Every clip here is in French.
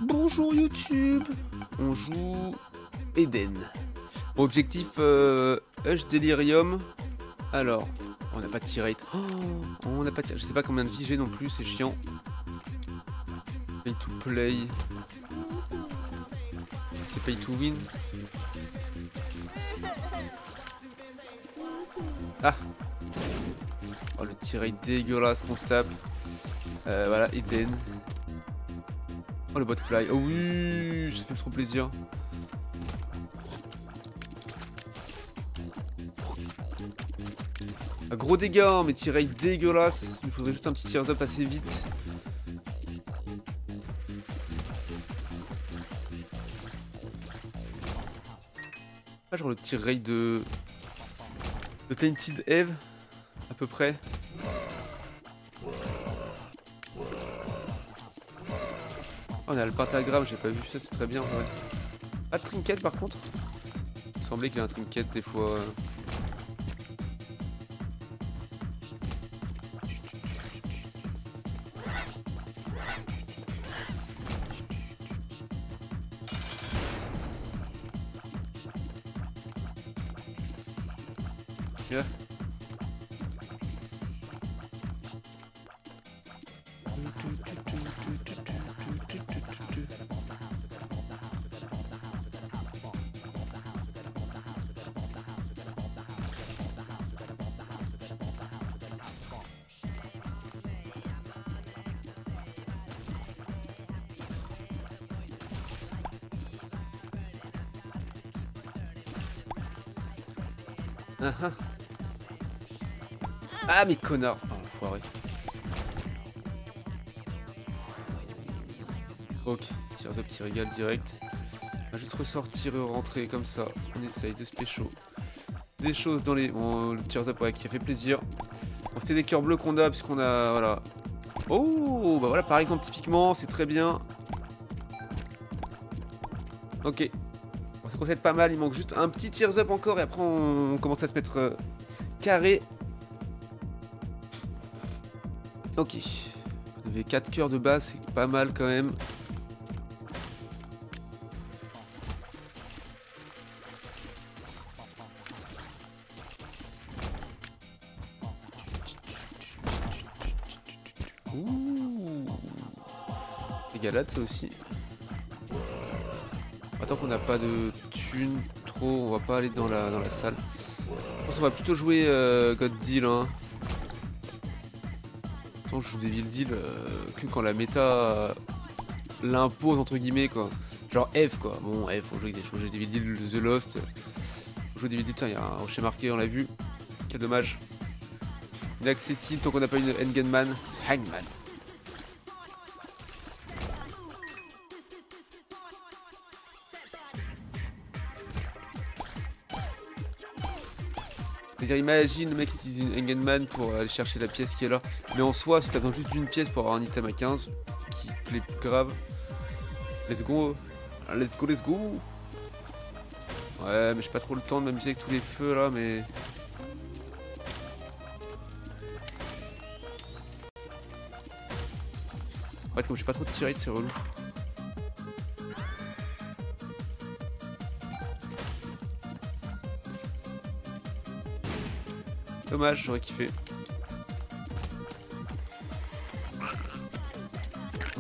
Bonjour YouTube. On joue Eden. Bon, objectif Hush Delirium. Alors, on n'a pas de tirate. Oh, on n'a pas de... Je sais pas combien de vie j'ai non plus, c'est chiant. Pay to play. C'est pay to win. Ah. Oh, le tirate dégueulasse qu'on se tape. Voilà, Eden. Oh, le bot fly. Oh oui, ça fait trop plaisir. Ah, gros dégâts, hein, mais tirate dégueulasse. Il me faudrait juste un petit tears up assez vite. Ah, genre le tirate de Tainted Eve, à peu près. Oh, on a le pentagramme, j'ai pas vu ça, c'est très bien. Ouais. Pas de trinket par contre. Il me semblait qu'il y a un trinket des fois. Yeah. Ah mais connard. Oh l'enfoiré. Ok, tire up, petit régal direct. On va juste ressortir et rentrer comme ça. On essaye de se pécho des choses dans les... Bon, le tire up ouais, qui a fait plaisir. Bon, c'était des cœurs bleus qu'on a puisqu'on a... Voilà. Oh bah voilà par exemple typiquement c'est très bien. Ok. Bon, ça procède pas mal, il manque juste un petit tears up encore et après on commence à se mettre carré. Ok. On avait 4 cœurs de base, c'est pas mal quand même. Ouh. Les galates ça aussi. Attends qu'on n'a pas de thunes trop, on va pas aller dans la salle. Je pense qu'on va plutôt jouer God Deal hein. Je joue des villes deal que quand la méta l'impose entre guillemets quoi. Genre F quoi. Bon F, faut jouer des villes deal The Lost. Faut jouer des villes deal, putain, il y a un rocher marqué, on l'a vu. Quel dommage. Inaccessible tant qu'on n'a pas une Hangman. C'est Hangman. C'est-à-dire imagine le mec qui utilise une Hangman pour aller chercher la pièce qui est là. Mais en soi, si t'as besoin juste d'une pièce pour avoir un item à 15, qui plaît grave. Let's go. Let's go, let's go. Ouais, mais j'ai pas trop le temps de m'amuser avec tous les feux là, mais... Ouais, comme j'ai pas trop de tirade, c'est relou. Dommage, j'aurais kiffé.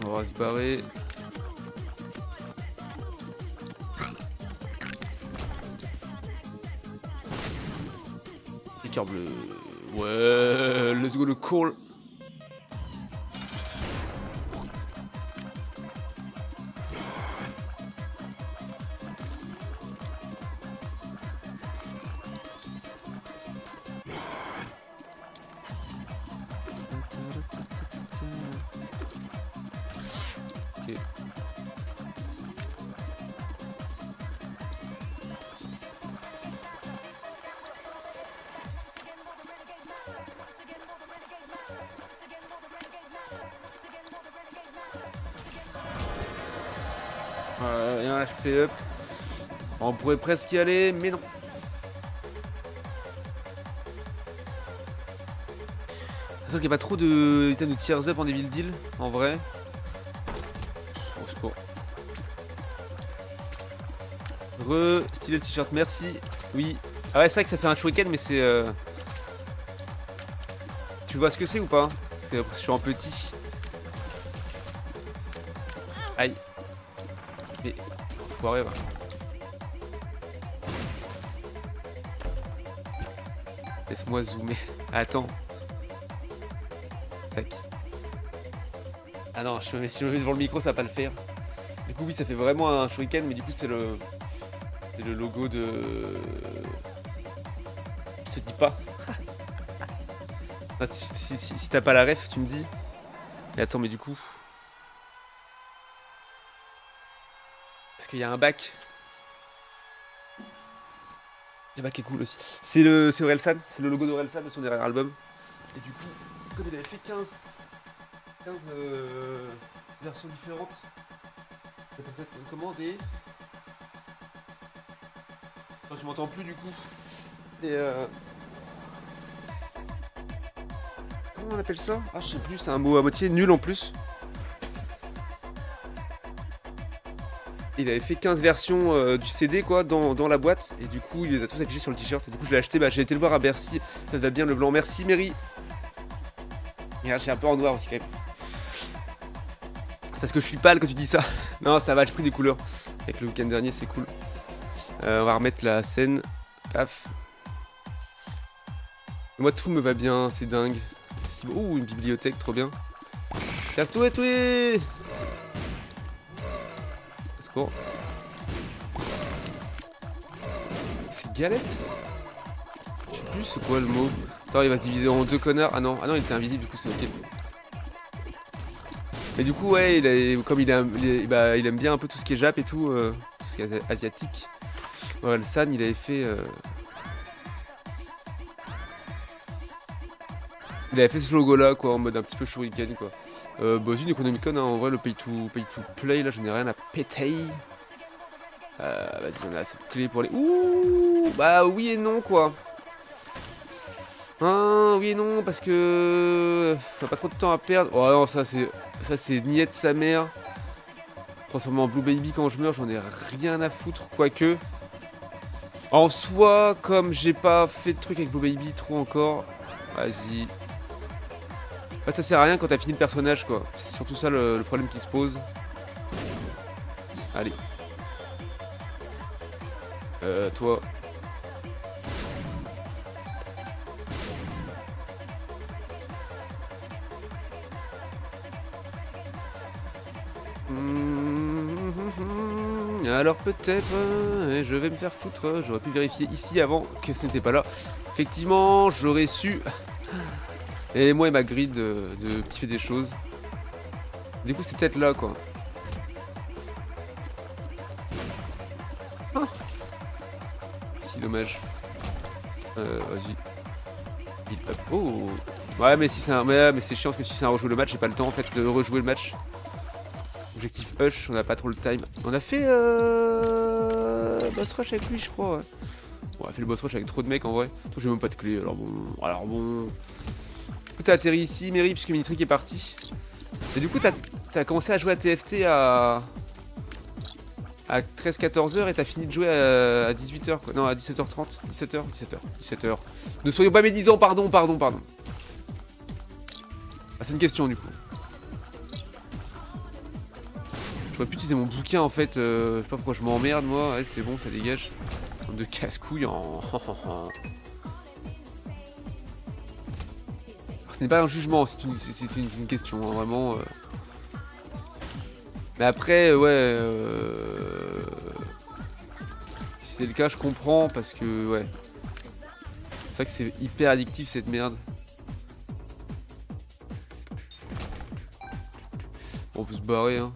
On va se barrer. Les cœurs bleus. Ouais, let's go le call. Ok. Et un HP up. On pourrait presque y aller, mais non. Sauf qu'il n'y a pas trop de items de tiers up en Evil Deal, en vrai. Au secours. Stylé le t-shirt, merci. Oui. Ah ouais, c'est vrai que ça fait un shuriken, mais c'est... Tu vois ce que c'est ou pas? Parce que je suis en petit. Aïe. Mais... Enfoiré, va. Laisse-moi zoomer. Attends. Tac. Ah non, si je me mets devant le micro, ça va pas le faire. Du coup, oui, ça fait vraiment un shuriken, mais du coup, c'est le logo de... Je te dis pas. Ah, si t'as pas la ref, tu me dis. Mais attends, mais du coup... Parce qu'il y a un bac. Le bac est cool aussi. C'est Orelsan, c'est le logo d'Orelsan de son dernier album. Et du coup, comme il avait fait 15 versions différentes. Comment des... Enfin, je m'entends plus du coup. Et comment on appelle ça? Ah, je sais plus, c'est un mot à moitié nul en plus. Il avait fait 15 versions du CD quoi dans la boîte et du coup il les a tous affichés sur le t-shirt et du coup je l'ai acheté, j'ai été le voir à Bercy, ça te va bien le blanc, merci Mary. Regarde, j'ai un peu en noir aussi quand même. C'est parce que je suis pâle que tu dis ça. Non ça va, j'ai pris des couleurs. Avec le week-end dernier c'est cool. On va remettre la scène. Paf. Moi tout me va bien, c'est dingue. Oh une bibliothèque, trop bien. Casse-toi et c'est galette? Je sais plus c'est quoi le mot. Attends, il va se diviser en deux connards. Ah non, il était invisible, du coup c'est ok. Mais du coup, ouais, comme il aime bien un peu tout ce qui est Jap et tout ce qui est asiatique. Ouais, le San, il avait fait... Il avait fait ce logo là, quoi, en mode un petit peu shuriken, quoi. Bah, c'est une Economicon, hein, en vrai, le pay to play, là, j'en ai rien à péter. Vas-y, on a cette clé pour les... Ouh, bah oui et non quoi. Hein, oui et non parce que... On a pas trop de temps à perdre. Oh non, ça c'est niette sa mère. Transformer en Blue Baby quand je meurs, j'en ai rien à foutre, quoique. En soi, comme j'ai pas fait de truc avec Blue Baby trop encore, vas-y. En fait, ça sert à rien quand t'as fini le personnage quoi. C'est surtout ça le problème qui se pose. Allez. Toi. Alors peut-être, je vais me faire foutre, j'aurais pu vérifier ici avant que ce n'était pas là. Effectivement, j'aurais su. Et moi et ma grille de kiffer des choses. Du coup c'est peut-être là quoi. Ah. Si dommage. Vas-y. Oh. Ouais mais si c'est un... mais c'est chiant parce que si c'est un rejouer le match, j'ai pas le temps en fait de rejouer le match. Objectif Hush, on a pas trop le time. On a fait boss rush avec lui je crois ouais. On a fait le boss rush avec trop de mecs en vrai. Toi j'ai même pas de clé alors bon. Du coup t'as atterri ici Mary puisque Minitrick est parti. Et du coup t'as commencé à jouer à TFT à 13-14h et t'as fini de jouer à 18h quoi. Non à 17h30. 17h. Ne soyons pas médisants, pardon. Ah c'est une question du coup. J'aurais pu utiliser mon bouquin en fait, je sais pas pourquoi je m'emmerde moi, ouais, c'est bon ça dégage. De casse-couille en... Ce n'est pas un jugement, c'est une question, hein, vraiment. Mais après, ouais... Si c'est le cas, je comprends parce que, ouais. C'est vrai que c'est hyper addictif cette merde. Bon, on peut se barrer, hein.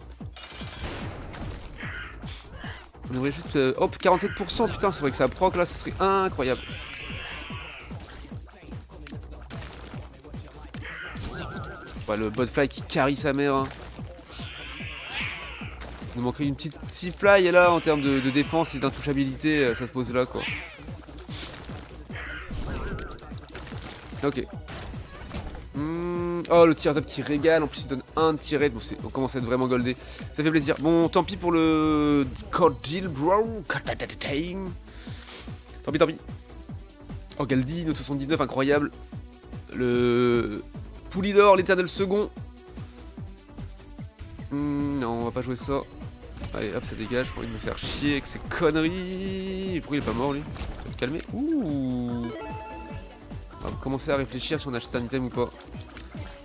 On aimerait juste... hop, 47%, putain, c'est vrai que ça proc là, ce serait incroyable. Ouais, le botfly qui carry sa mère. Hein. Il nous manquerait une petite fly et là, en termes de défense et d'intouchabilité, ça se pose là, quoi. Ok. Oh, le tir zap qui régale. En plus, il donne un tir rate. Bon, on commence à être vraiment goldé. Ça fait plaisir. Bon, tant pis pour le Cordial, bro. Tant pis, tant pis. Oh, Galdi, notre 79, incroyable. Le Poulidor, l'éternel second. Non, on va pas jouer ça. Allez, hop, ça dégage. J'ai pas envie de me faire chier avec ces conneries. Pourquoi il est pas mort, lui? Tu vas te calmer. Ouh. On va commencer à réfléchir si on achète un item ou pas.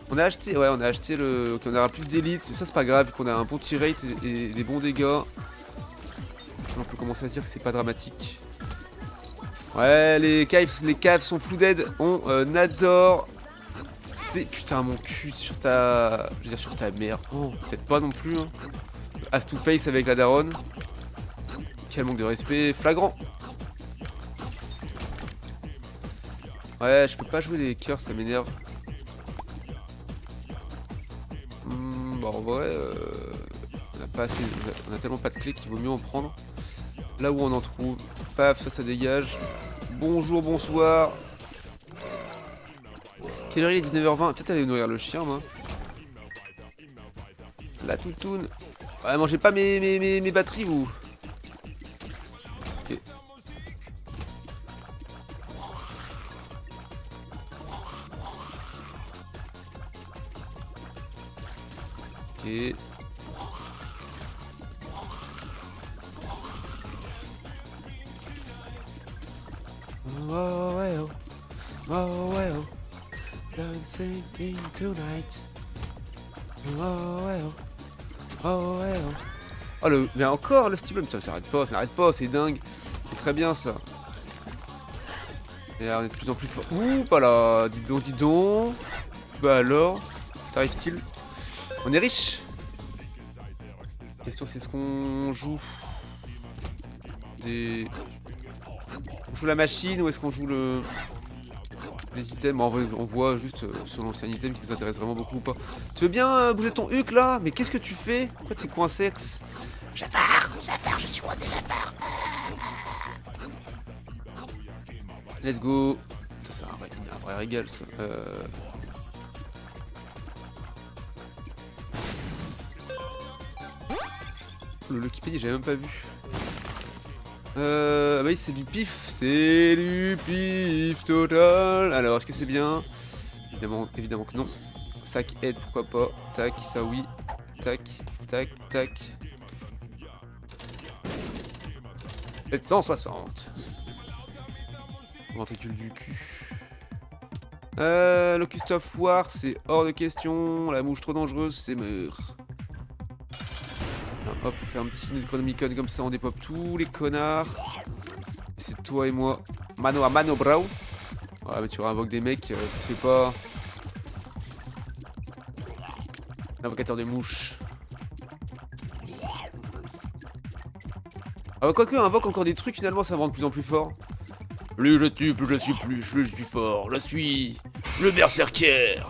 On a acheté, ouais, on a acheté le... Ok, on aura plus d'élite. Ça, c'est pas grave, vu qu'on a un bon tir rate et des bons dégâts. On peut commencer à se dire que c'est pas dramatique. Ouais, les caves sont flooded. On adore. C'est... Putain, mon cul sur ta... Je veux dire, sur ta mère. Oh, peut-être pas non plus, hein. As to face avec la daronne. Quel manque de respect flagrant. Ouais, je peux pas jouer les cœurs, ça m'énerve. Bon, en vrai, on a pas assez, on a tellement pas de clés qu'il vaut mieux en prendre. Là où on en trouve. Paf, ça dégage. Bonjour, bonsoir. Quelle heure il est? 19h20. Peut-être aller nourrir le chien, moi. La toutoune. Ouais, mangez pas mes batteries, vous. Ok. Ok. Oh ouais oh. Oh ouais oh. Dancing tonight. Oh ouais oh. Oh ouais oh. Oh le... Mais encore le Steven, putain ça n'arrête pas, c'est dingue. C'est très bien ça. Et là on est de plus en plus fort. Ouh pas là, dis donc. Bah alors, qu'arrive-t-il? On est riche. La question c'est ce qu'on joue des... On joue la machine ou est-ce qu'on joue les items? En vrai, on voit juste selon l'ancien item qui nous intéresse vraiment beaucoup ou pas. Tu veux bien bouger ton huc là? Mais qu'est-ce que tu fais? Pourquoi t'es coincé? Jafar, je suis coincé, Jafar. Let's go. C'est un vrai régal ça. Le Wikipédia j'avais même pas vu. Bah oui c'est du pif. C'est du pif total. Alors est-ce que c'est bien? Évidemment que non. Sac aide pourquoi pas. Tac, ça oui. Tac, tac, tac. 760. Ventricule du cul. Locust of War, c'est hors de question. La mouche trop dangereuse, c'est mort. Hop, on fait un petit Necronomicon comme ça, on dépop tous les connards. C'est toi et moi. Mano à mano, bro. Ouais, mais tu réinvoques des mecs, ça se fait pas. L'invocateur des mouches. Ah, quoique, invoque encore des trucs, finalement, ça rend de plus en plus fort. Plus je tue, plus je suis fort. Je suis le berserker.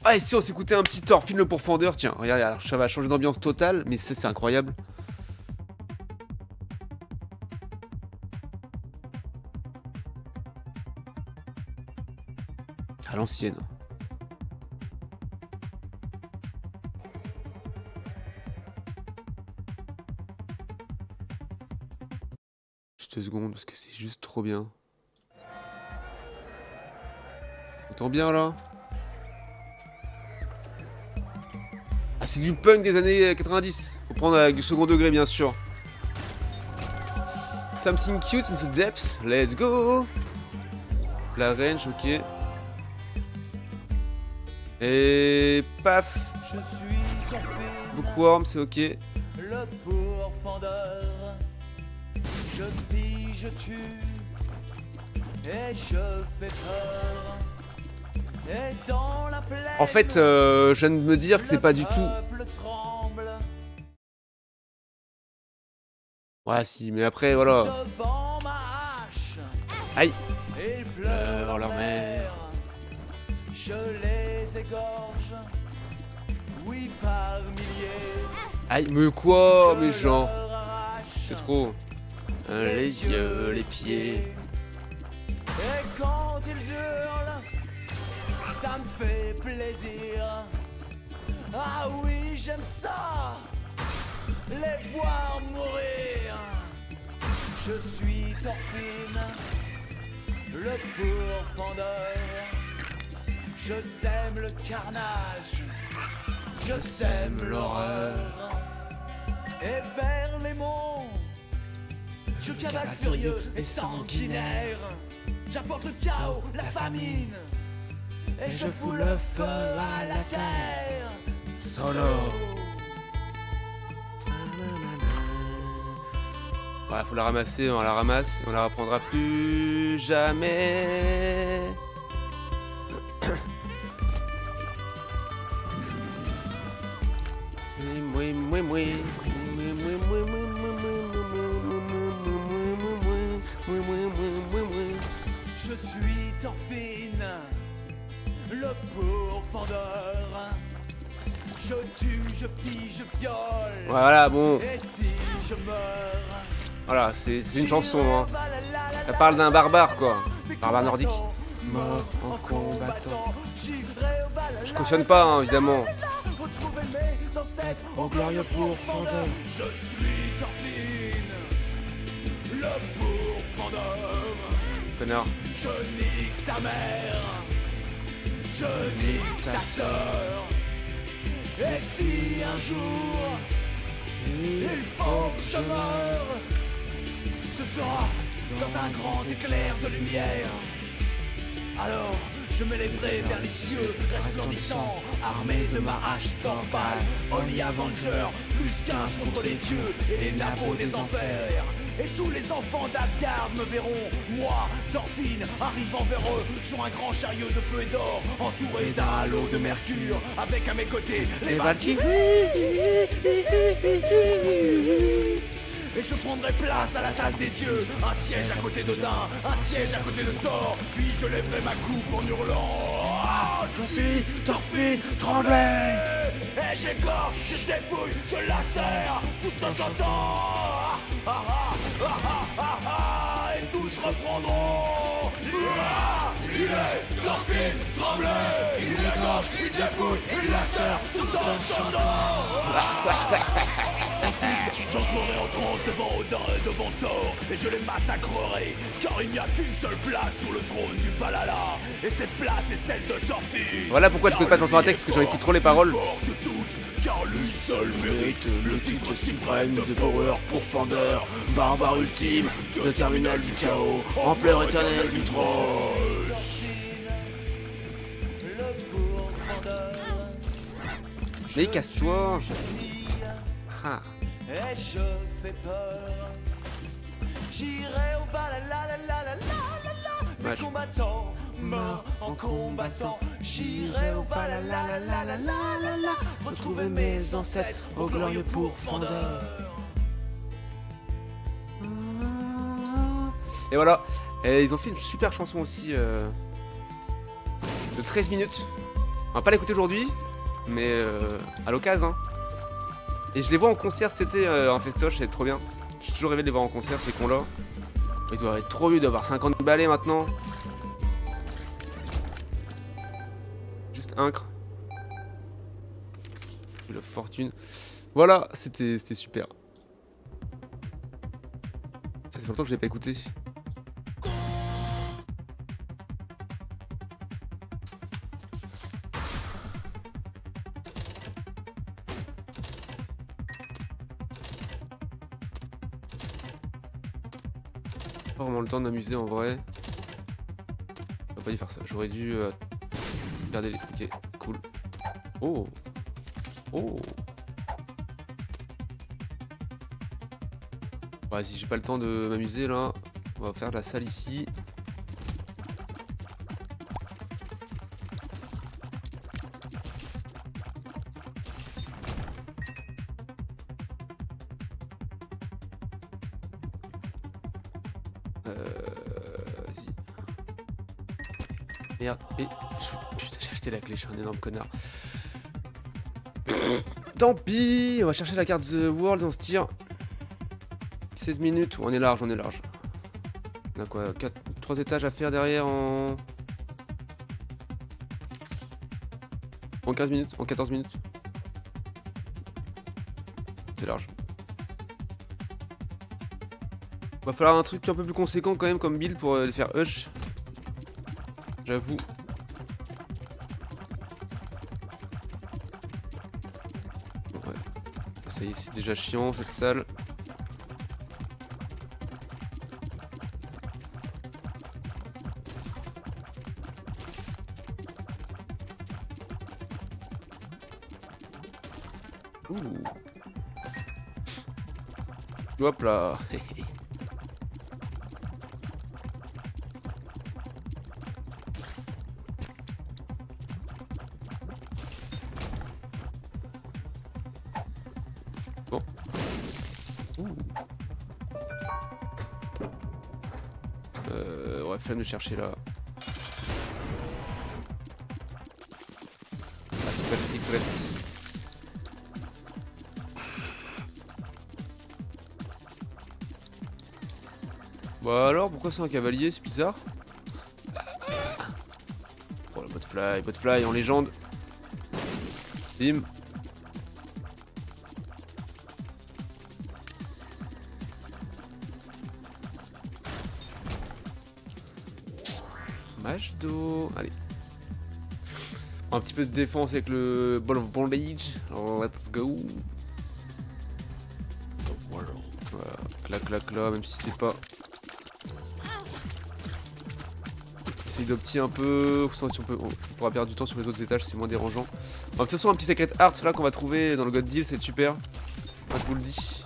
Ah, et si on s'écoutait un petit Thorfinn le pourfendeur, tiens, regarde, ça va changer d'ambiance totale, mais ça c'est incroyable. À l'ancienne. Juste 2 secondes, parce que c'est juste trop bien. Autant bien là? Ah, c'est du punk des années 90. Faut prendre avec du second degré, bien sûr. Something cute in the depths. Let's go. La range, ok. Et paf. Bookworm, c'est ok. Le pourfendeur. Je pille, je tue. Et je fais peur. En fait, je viens de me dire que c'est pas du tout. Ouais, si, mais après, voilà. Aïe. Pleure leur mère. Je les égorge. Oui, par milliers. Aïe, mais quoi? Mais genre. C'est trop. Les yeux, les pieds. Et quand ils hurlent. ça me fait plaisir. Ah oui, j'aime ça, les voir mourir. Je suis Thorfinn, le pourfendeur. Je sème le carnage, je sème l'horreur. Et vers les monts, je cavale furieux et sanguinaire. J'apporte le chaos, la famine, et je fous le feu à la terre. Solo. Ouais, faut la ramasser, on la ramasse, on la reprendra plus jamais. Je suis Thorfinn, le pourfendeur. Je tue, je pille, je viole. Voilà, bon. Et si je meurs, Voilà, c'est une chanson, hein. Ça parle d'un barbare, quoi. Barbare nordique. Mort en combattant. Je cautionne pas, hein, évidemment. Au glorieux pourfendeur. Je suis Thorfinn, le pourfendeur. Connard. Je nique ta mère, je nique ta sœur. Et si un jour il faut que je meure, ce sera dans un grand éclair de lumière. Alors je m'élèverai vers les cieux resplendissants, armé de ma hache torpale, Holy Avenger, plus 15 contre les dieux et les nabots des enfers. Et tous les enfants d'Asgard me verront, moi, Thorfinn, arrivant vers eux sur un grand chariot de feu et d'or, entouré d'un halo de mercure, avec à mes côtés les Valkyries. Et je prendrai place à la table des dieux, un siège à côté d'Odin, un siège à côté de Thor, puis je lèverai ma coupe en hurlant. Ah, je suis Thorfinn tremblé. Et j'égorge, je dépouille, je lacère, tout en chantant. Ah, ah, ah, ah, ah, ah, et tous reprendront. Ah, il est Thorfinn tremblé, il égorge, il dépouille, il lacère, tout en chantant. Ensuite, j'entrerai en transe devant Odin et devant Thor, et je les massacrerai, car il n'y a qu'une seule place sur le trône du Valhalla, et cette place est celle de Thorfinn. Voilà pourquoi je n'écoute pas de chanson à texte, parce que j'en écoute trop les paroles. De tous, car lui seul mérite le titre suprême de Power Pourfendeur, barbare ultime, de terminal du chaos, ampleur éternelle du troll. Mais casse-toi. Ah. Et je fais peur. J'irai au Valhalla, les combattants morts en combattant. J'irai au Valhalla, retrouver mes ancêtres au glorieux pourfendeur. Et voilà. Et ils ont fait une super chanson aussi de 13 minutes. On va pas l'écouter aujourd'hui, mais à l'occasion. Hein. Et je les vois en concert cet été en festoche, c'est trop bien. J'ai toujours rêvé de les voir en concert, ces cons là. Ils doivent être trop vieux d'avoir 50 balais maintenant. Juste incre. La fortune. Voilà, c'était super. Ça fait longtemps que je l'ai pas écouté. Pas vraiment le temps de m'amuser en vrai. J'aurais pas dû faire ça. J'aurais dû garder les. Ok, cool. Oh. Oh. Vas-y, j'ai pas le temps de m'amuser là. On va faire de la salle ici. Vas-y. Merde, et... Putain, j'ai acheté la clé, je suis un énorme connard. Tant pis, on va chercher la carte The World, on se tire. 16 minutes, on est large, on est large. On a quoi, 3 étages à faire derrière en... En 15 minutes, en 14 minutes. C'est large. Va falloir un truc un peu plus conséquent quand même comme build pour les faire hush. J'avoue. Ouais. Ça y est, c'est déjà chiant cette salle. Ouh. Hop là. Bon. Ouh. Ouais, flemme de chercher là. La super secret. Bah alors, pourquoi c'est un cavalier? C'est bizarre. Oh le botfly en légende. Bim. Mage d'eau. Allez. Un petit peu de défense avec le Ball of Bondage. Alors, let's go. Voilà. Clac là, même si c'est pas. Essaye d'opti un peu. Si on pourra perdre du temps sur les autres étages, c'est moins dérangeant. Bon, de toute façon, un petit Secret Heart là qu'on va trouver dans le God Deal, c'est super. Enfin, je vous le dis.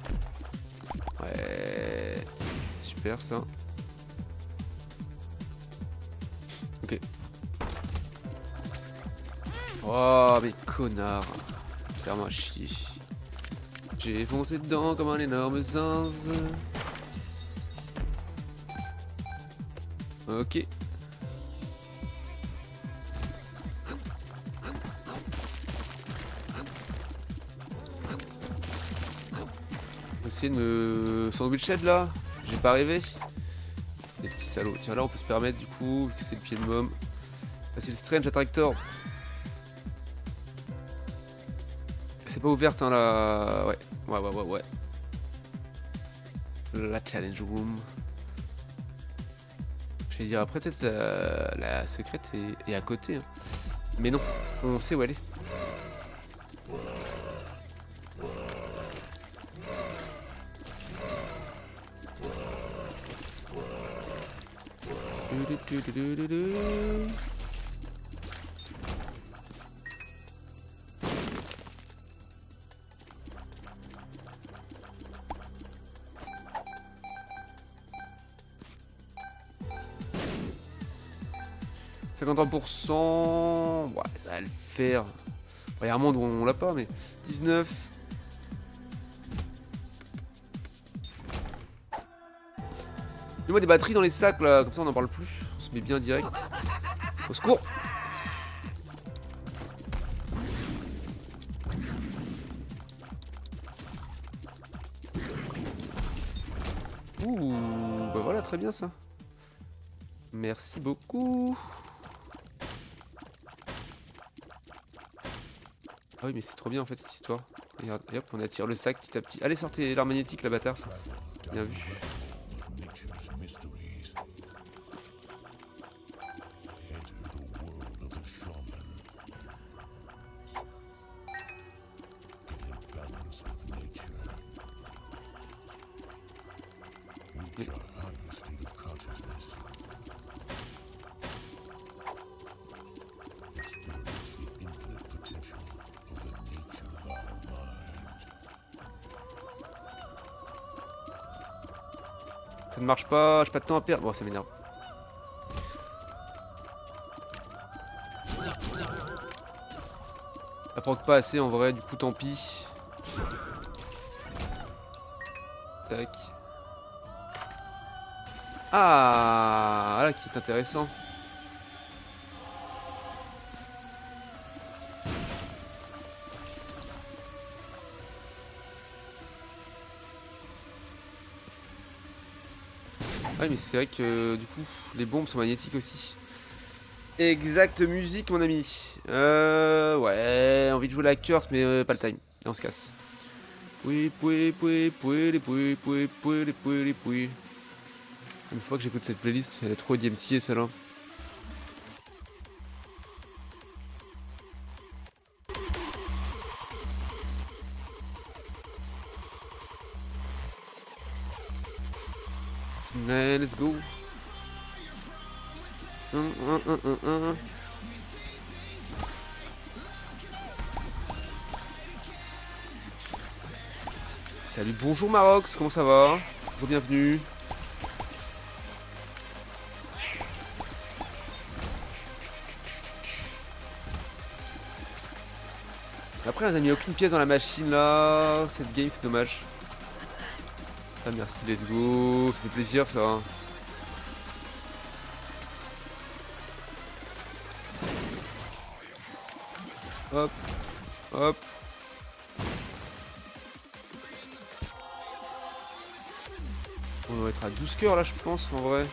Ouais. Super ça. Ok. Oh, mais connard. Faire-moi chier. J'ai foncé dedans comme un énorme zinz. Ok. Essayer de me sandwich head là. J'ai pas rêvé. Les petits salauds. Tiens là on peut se permettre du coup, vu que c'est le pied de môme. Ah, c'est le Strange Attractor. C'est pas ouverte hein la. Ouais. La challenge room. Je vais dire après peut-être la secrète est à côté. Hein. Mais non, on sait où elle est. « 53%, ouais, ça va le faire. Il y a un monde où on l'a pas, mais 19. Mets-moi des batteries dans les sacs là, comme ça on n'en parle plus. On se met bien direct. Au secours! Ouh, bah voilà, très bien ça. Merci beaucoup. Ah oui mais c'est trop bien en fait cette histoire. Regarde, et hop on attire le sac petit à petit. Allez sortez l'arme magnétique la bâtard. Bien vu. Ça ne marche pas, j'ai pas de temps à perdre. Bon, ça m'énerve. Ça proc pas assez en vrai, du coup tant pis. Tac. Ah, là qui est intéressant. Ouais mais c'est vrai que du coup les bombes sont magnétiques aussi. Exacte musique, mon ami. Ouais, envie de jouer la curse, mais pas le time. Et on se casse. Une fois que j'écoute cette playlist, elle est trop DMT, celle-là. Ouais, let's go. Salut, bonjour Marox, comment ça va? Bonjour, bienvenue. Après, on a mis aucune pièce dans la machine là. Cette game, c'est dommage. Ah, merci, let's go. C'était plaisir ça. Hop, hop. On doit être à 12 cœurs là, je pense, en vrai.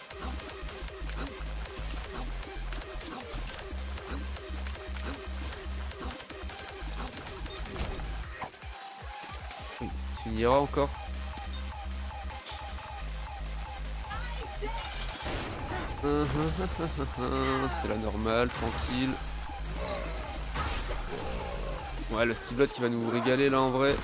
Oui, tu y iras encore. C'est la normale, tranquille. Ouais, le Steve qui va nous régaler là en vrai.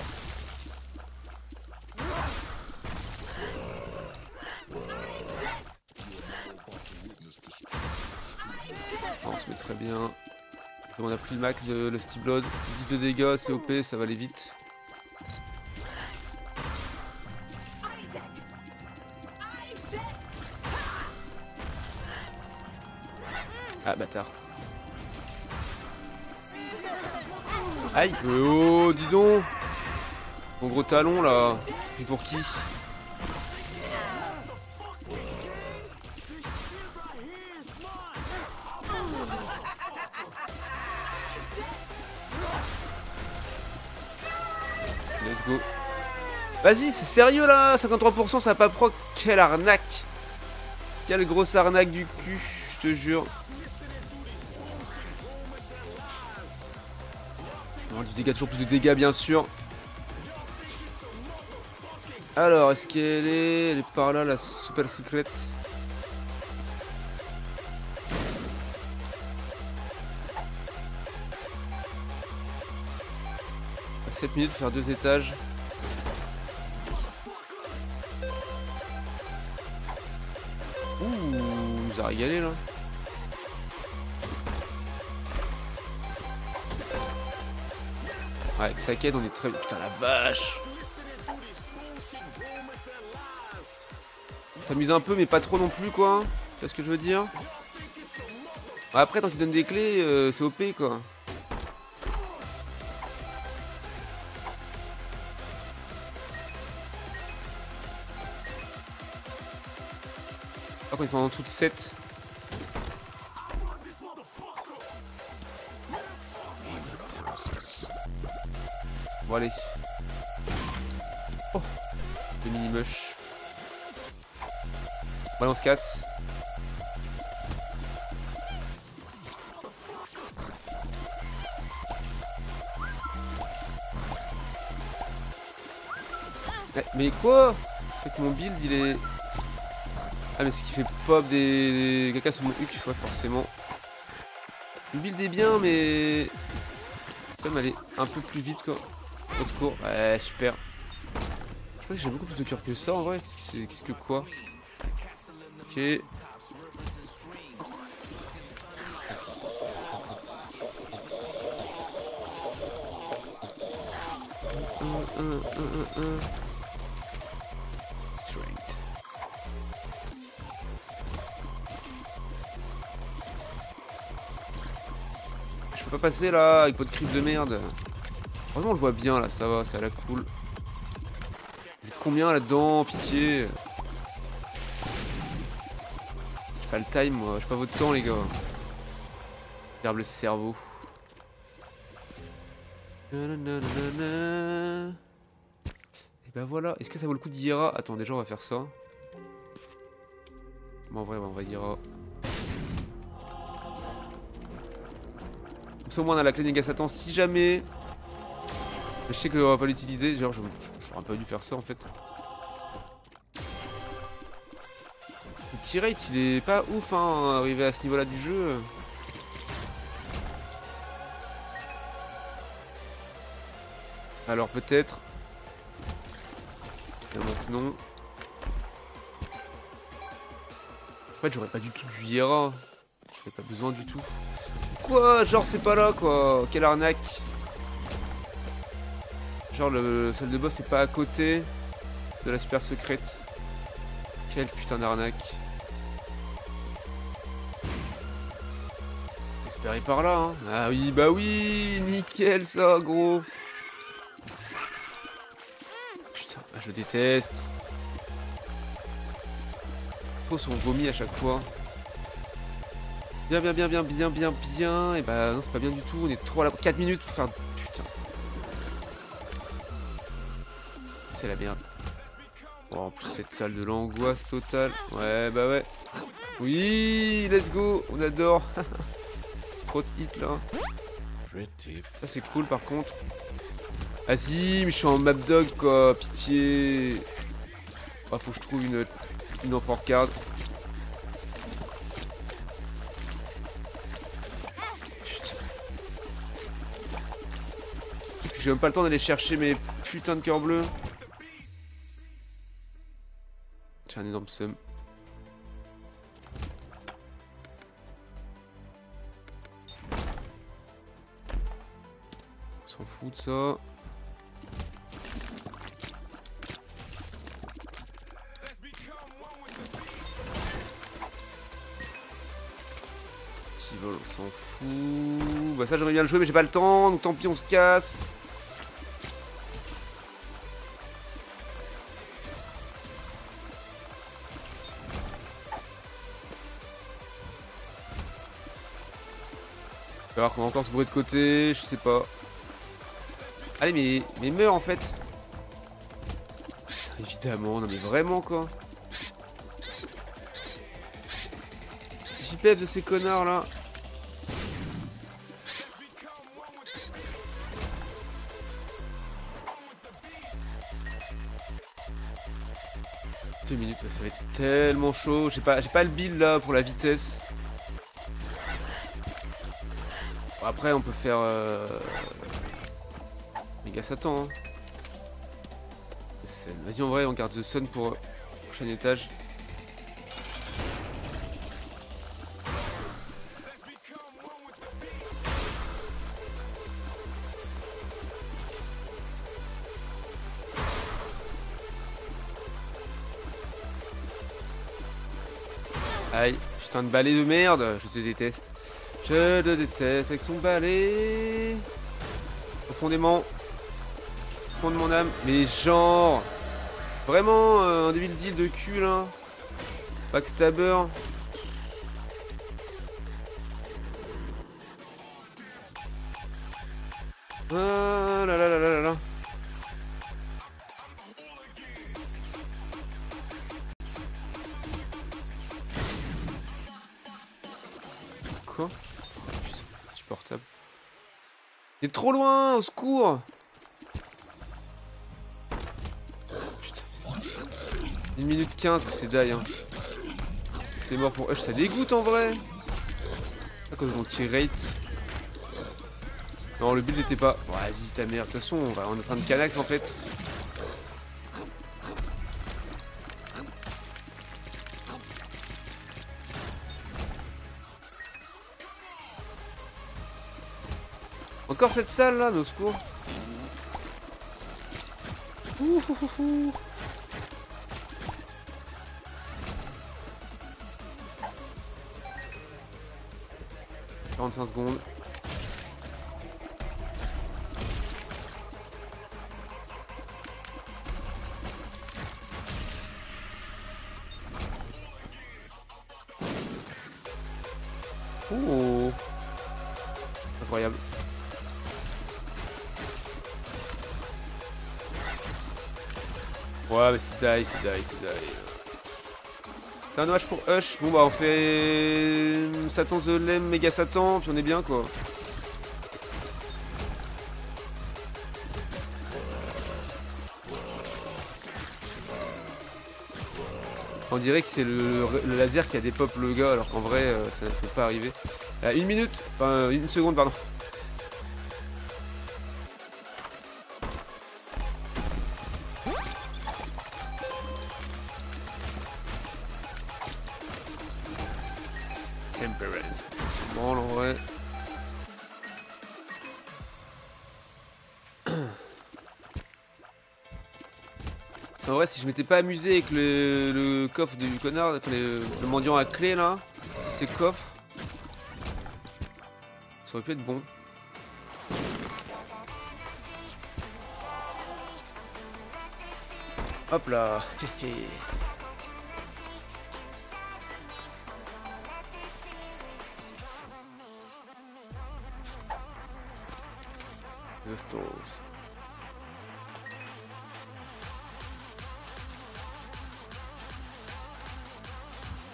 On se met très bien. On a pris le max de le Steve Blood. 10 de dégâts, c'est OP, ça va aller vite. Ah, bâtard. Aïe. Oh, dis donc. Mon gros talon là. Et pour qui? Let's go. Vas-y, c'est sérieux là. 53%, ça va pas proc. Quelle arnaque. Quelle grosse arnaque du cul, je te jure. Du dégâts, toujours plus de dégâts bien sûr. Alors, est-ce qu'elle est... Elle est par là, la super secret. À 7 minutes, faire 2 étages. Ouh, il nous a régalé là. Ouais, avec sa quête, on est très... Putain, la vache. Ça s'amuse un peu, mais pas trop non plus, quoi. Tu vois ce que je veux dire? Ouais, après, tant qu'il donne des clés, c'est OP, quoi. Ah, quand ils sont en dessous de 7. Bon, allez. Oh, le mini-mush. Bon, allez, on se casse. Mais quoi? C'est que mon build, il est... Ah, mais c'est qu'il fait pop des caca sur mon huc, ouais, forcément. Le build est bien, mais... Quand même, elle est un peu plus vite, quoi. Au secours. Ouais, super. Je crois que j'ai beaucoup plus de cœur que ça, en vrai. Qu'est-ce que quoi? Ok. Strength. Je peux pas passer là avec votre creep de merde. Vraiment on le voit bien là, ça va, ça a l'air cool. Vous êtes combien là-dedans? Pitié. J'ai pas le time moi, j'ai pas votre temps les gars. Garde le cerveau. Et bah voilà, est-ce que ça vaut le coup d'Ira? Attends, déjà on va faire ça. Bon, en vrai, on va Ira. ça au moins on a la clé Méga Satan si jamais. Je sais qu'on va pas l'utiliser, genre j'aurais pas dû faire ça en fait. Le T-Rate il est pas ouf hein, arrivé à ce niveau là du jeu. Alors peut-être. Donc non. En fait j'aurais pas du tout du Hiera. J'avais pas besoin du tout. Quoi? Genre c'est pas là quoi. Quelle arnaque. Genre le salle de boss c'est pas à côté de la super secrète. Quelle putain d'arnaque. Espérez par là hein. Ah oui bah oui. Nickel ça gros. Putain je le déteste. Trop son vomi à chaque fois. Bien. Et bah non c'est pas bien du tout. On est trop à la 4 minutes pour faire. Putain. C'est la merde. Oh, en plus cette salle de l'angoisse totale. Ouais bah ouais. Oui let's go. On adore. Trop de hits là. Ça c'est cool par contre. Vas-y mais je suis en map dog quoi. Pitié. Oh, faut que je trouve une enfant card. J'ai même pas le temps d'aller chercher mes putains de cœurs bleus. J'ai un énorme seum. On s'en fout de ça. Petit vol, on s'en fout. Bah ça j'aimerais bien le jouer mais j'ai pas le temps, donc tant pis on se casse. Alors qu'on va encore se bourrer de côté, je sais pas. Allez mais meurs en fait. Évidemment, non mais vraiment quoi. JPF de ces connards là. Deux minutes, ça va être tellement chaud. J'ai pas le build là pour la vitesse. Bon, après on peut faire Méga Satan hein. Vas-y en vrai on garde The Sun pour le prochain étage. Aïe, putain de balai de merde, je te déteste. Je te déteste avec son balai. Profondément. Au fond de mon âme. Mais genre. Vraiment un débile deal de cul là. Backstabber. Ah là là là là là. Quoi? Putain, insupportable. Il est trop loin, au secours! Putain. 1 minute 15, c'est die hein. C'est mort pour Hush, ça dégoûte en vrai! À cause de mon T-Rate. Non, le build n'était pas. Oh, vas-y, ta mère, de toute façon, on est en train de canax en fait. Encore cette salle là, mais au secours. Ouh, ouh, ouh, ouh. « 45 secondes. Oh, incroyable. Ouais mais c'est die. C'est un dommage pour Hush. Bon bah on fait Satan The Lem, Méga Satan, puis on est bien quoi. On dirait que c'est le laser qui a dépop le gars, alors qu'en vrai, ça ne peut pas arriver. 1 minute, enfin 1 seconde, pardon. Temperance. C'est bon, en vrai. En vrai, si je m'étais pas amusé avec le coffre du connard, enfin, le mendiant à clé là, ces coffres, ça aurait pu être bon. Hop là. The stores.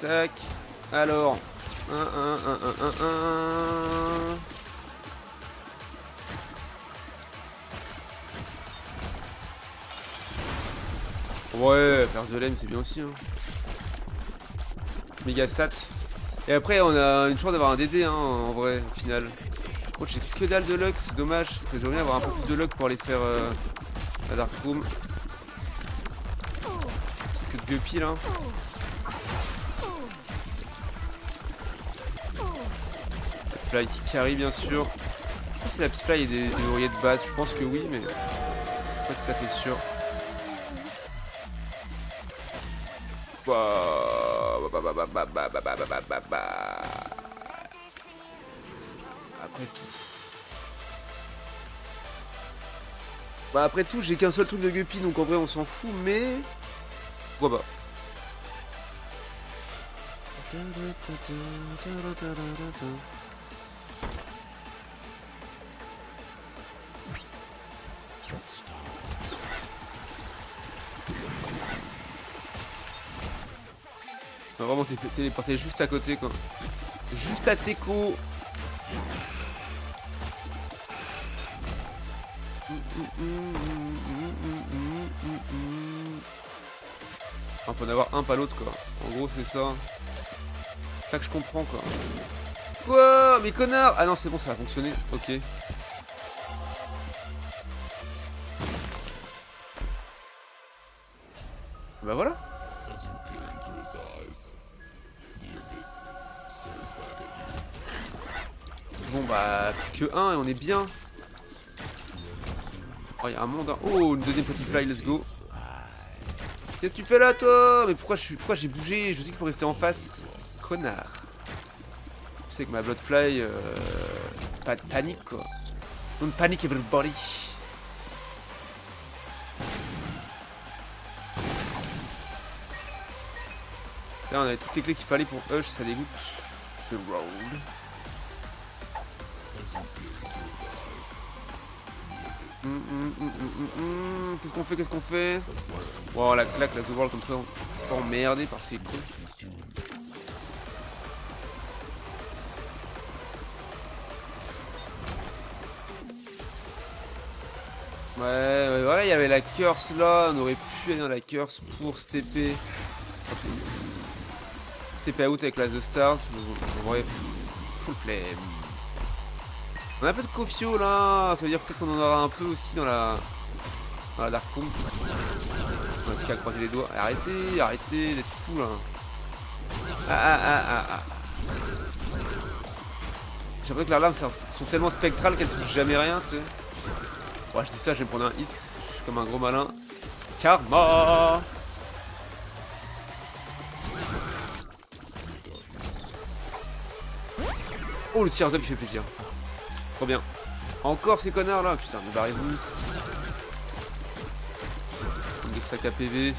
Tac. Alors. 1, 1, 1, 1, 1, 1. Ouais, faire The Lame c'est bien aussi. Hein. Méga sat. Et après, on a une chance d'avoir un DD hein, en vrai, au final. Oh, j'ai que dalle de luck, c'est dommage. J'aimerais bien avoir un peu plus de luck pour aller faire la Dark Room. C'est que de guppy là. Fly qui carry bien sûr. Je sais pas si la petite fly est des lauriers de base, je pense que oui, mais pas tout à fait sûr. Après tout. Bah après tout, j'ai qu'un seul truc de guppy, donc en vrai on s'en fout, mais pourquoi pas. On va vraiment téléporter juste à côté quoi. Juste à Teco. On peut en avoir un pas l'autre quoi. En gros c'est ça. C'est ça que je comprends quoi. Quoi? Mais connard! Ah non c'est bon ça a fonctionné. Ok. Bah voilà. Bon bah plus que 1 et on est bien. Oh y'a un monde hein. Oh une deuxième petite fly, let's go. Qu'est-ce que tu fais là toi? Mais pourquoi j'ai bougé? Je sais qu'il faut rester en face. Connard. Tu sais que ma Bloodfly pas de panique quoi. Don't panic everybody. Là on avait toutes les clés qu'il fallait pour Hush, ça dégoûte. The road. Qu'est-ce qu'on fait? Wow, la claque, la The World comme ça, on peut pas emmerder par ces cons. Ouais, il y avait la curse là, on aurait pu aller dans la curse pour stepper. Stepper out avec la The Stars, mais bon, ouais, full flemme. On a un peu de Kofio là, ça veut dire peut-être qu'on en aura un peu aussi dans la Dark Room. On a plus qu'à croiser les doigts. Arrêtez d'être fou là. J'ai l'impression que leurs lames sont tellement spectrales qu'elles touchent jamais rien, tu sais. Ouais, je dis ça, je vais me prendre un hit. Je suis comme un gros malin. Karma! Oh, le tears up, il fait plaisir. Trop bien. Encore ces connards là. Putain, mais barrez-vous. De sac à PV.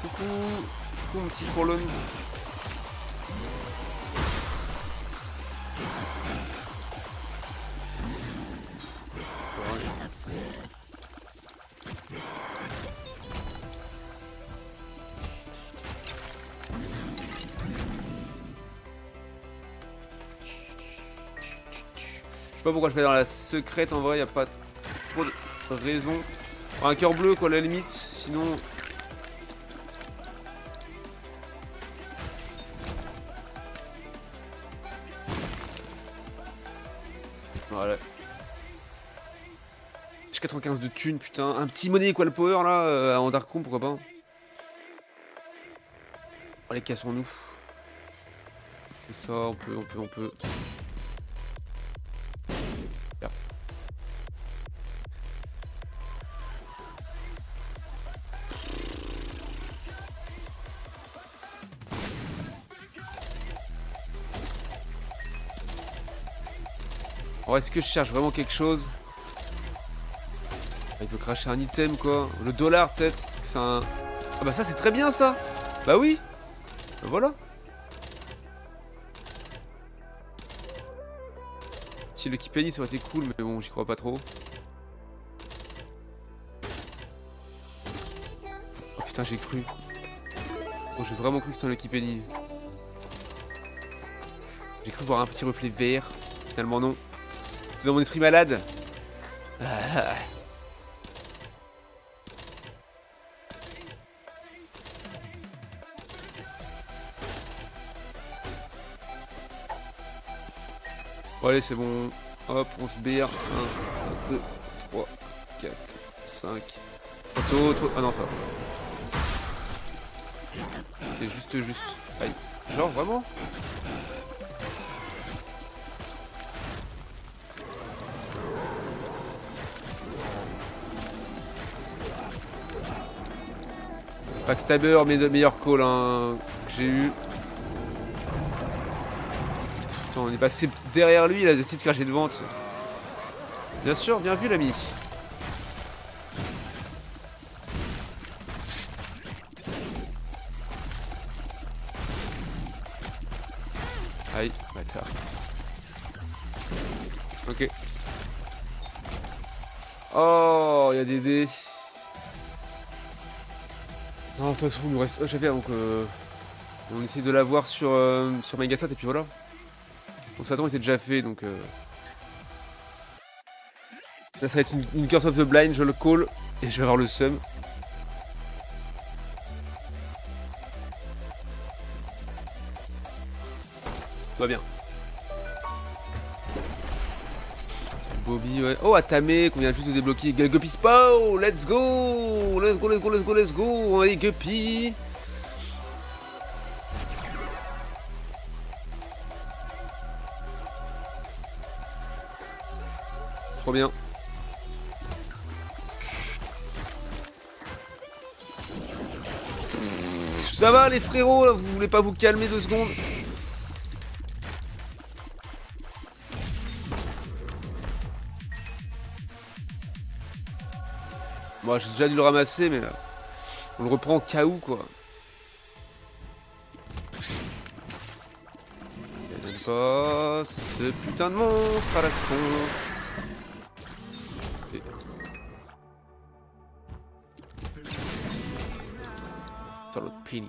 Coucou mon petit Forlon. Je sais pas pourquoi je vais dans la secrète, en vrai, y a pas trop de... raison. Un cœur bleu quoi à la limite, sinon... Voilà. J'ai 95 de thunes, putain. Un petit money quoi le power là, en Darkroom, pourquoi pas. Allez, cassons-nous. C'est ça, on peut. Bien. Alors, est-ce que je cherche vraiment quelque chose? Il peut cracher un item quoi. Le dollar peut-être. C'est un... Ah bah ça c'est très bien ça. Bah oui. Bah voilà. Si le Kipeni ça aurait été cool, mais bon j'y crois pas trop. Oh putain j'ai cru. Oh, j'ai vraiment cru que c'était un Lucky Penny. J'ai cru voir un petit reflet vert. Finalement non. C'est dans mon esprit malade. Ah. Bon allez c'est bon. Hop on se BR. 1, 2, 3, 4, 5. Trop. Ah non ça va. C'est juste. Aïe. Genre vraiment? Backstabber, meilleur call hein, que j'ai eu. Putain, on est passé derrière lui, il a décidé de faire jet de vente. Bien sûr, bien vu l'ami. Aïe, bâtard. Ok. Oh, il y a des dés. Non, de toute façon, il nous reste. J'avais donc. On essaye de l'avoir sur Megasat et puis voilà. Bon, Satan était déjà fait donc. Là, ça va être une Curse of the Blind, je le call et je vais avoir le seum. Tout va bien. Bobby, ouais. Oh, Atame, qu'on vient juste de débloquer. Guppy Spow, let's go! Let's go! Allez, Guppy! Trop bien. Ça va les frérots, là, vous voulez pas vous calmer 2 secondes? Moi j'ai déjà dû le ramasser mais on le reprend au cas où quoi. J'aime pas ce putain de monstre à la con. Et... Sur l'autre penny.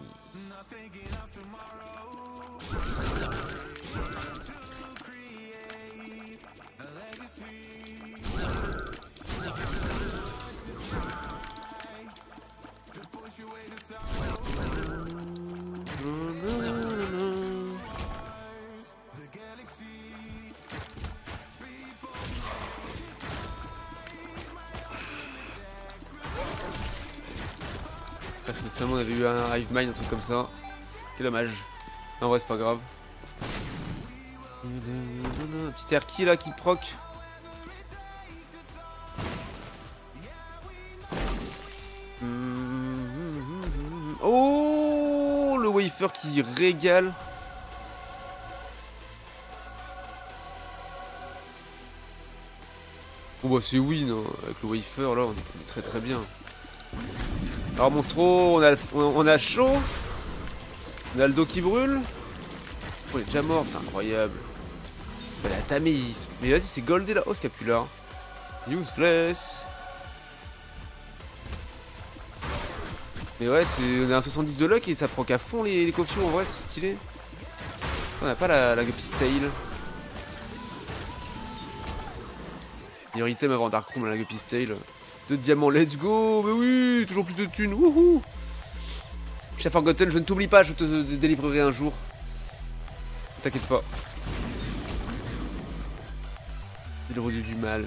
Si seulement on avait eu un Hive Mind, un truc comme ça. Quel dommage. En vrai c'est pas grave. Un petit Erki là qui proc. Oh le wafer qui régale. Bon bah c'est win hein. Avec le wafer là on est très bien. Alors Monstro, on a chaud. On a le dos qui brûle. Oh il est déjà mort, c'est incroyable. La Atame, mais vas-y c'est goldé là. Oh ce Scapula. Useless. Mais ouais on a un 70 de luck et ça prend qu'à fond les coffres en vrai c'est stylé. On n'a pas la Guppy Tail. Meilleur item avant Darkroom la Guppy Tail. de diamants, let's go. Mais oui, toujours plus de thunes, wouhou. Chef Forgotten, je ne t'oublie pas, je te délivrerai un jour. T'inquiète pas. C'est le produit du mal.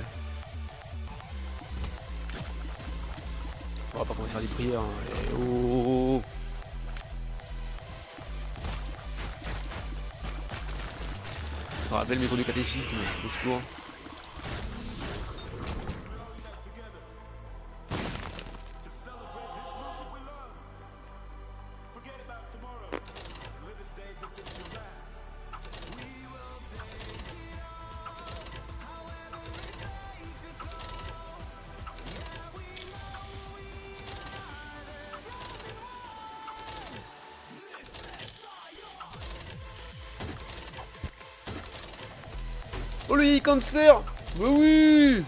On va pas commencer à faire des prières. Hein. Oh, oh, oh. Je me rappelle mes cours de catéchisme, au secours. Oh le cancer. Bah oui.